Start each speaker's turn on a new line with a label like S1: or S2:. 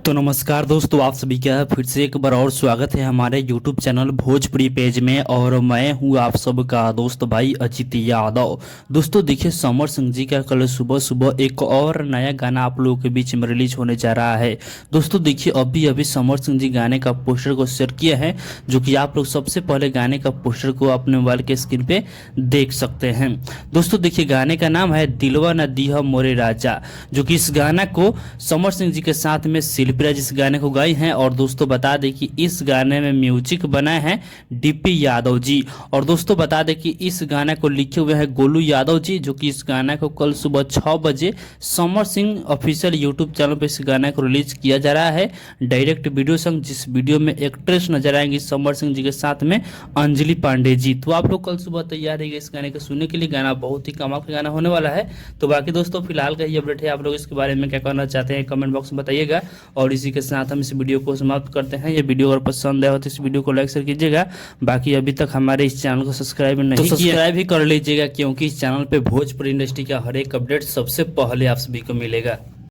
S1: तो नमस्कार दोस्तों, आप सभी का फिर से एक बार और स्वागत है हमारे YouTube चैनल भोजपुरी पेज में। और मैं हूं आप सबका दोस्त भाई अजित यादव। दोस्तों देखिए, समर सिंह जी का कल सुबह सुबह एक और नया गाना आप लोगों के बीच में रिलीज होने जा रहा है। दोस्तों देखिए, अभी अभी समर सिंह जी गाने का पोस्टर को शेयर किया है, जो कि आप लोग सबसे पहले गाने का पोस्टर को अपने मोबाइल के स्क्रीन पे देख सकते हैं। दोस्तों देखिए, गाने का नाम है दिलवा न दीह मोरे राजा, जो कि इस गाना को समर सिंह जी के साथ में शिल्पीराज इस गाने को गाई हैं। और दोस्तों बता दें कि इस गाने में म्यूजिक बनाए हैं डीपी यादव जी। और दोस्तों बता दें कि इस गाने को लिखे हुए हैं गोलू यादव जी, जो कि इस गाने को कल सुबह 6 बजे Samar Singh official YouTube channel पर इस गाने को रिलीज किया जा रहा है डायरेक्ट वीडियो संग, जिस वीडियो में एक्ट्रेस नजर आएंगी समर सिंह जी के साथ में अंजलि पांडे जी। तो आप लोग कल सुबह तैयार रहिए इस गाने को सुनने के लिए। गाना बहुत ही कमाल का गाना होने वाला है। तो बाकी दोस्तों फिलहाल का ये अपडेट है, आप लोग इसके बारे में क्या कहना चाहते हैं कमेंट बॉक्स में बताइएगा। और इसी के साथ हम इस वीडियो को समाप्त करते हैं। ये वीडियो अगर पसंद आया हो तो इस वीडियो को लाइक शेयर कीजिएगा। बाकी अभी तक हमारे इस चैनल को सब्सक्राइब नहीं किया तो सब्सक्राइब ही कर लीजिएगा, क्योंकि इस चैनल पे भोजपुरी इंडस्ट्री का हर एक अपडेट सबसे पहले आप सभी को मिलेगा।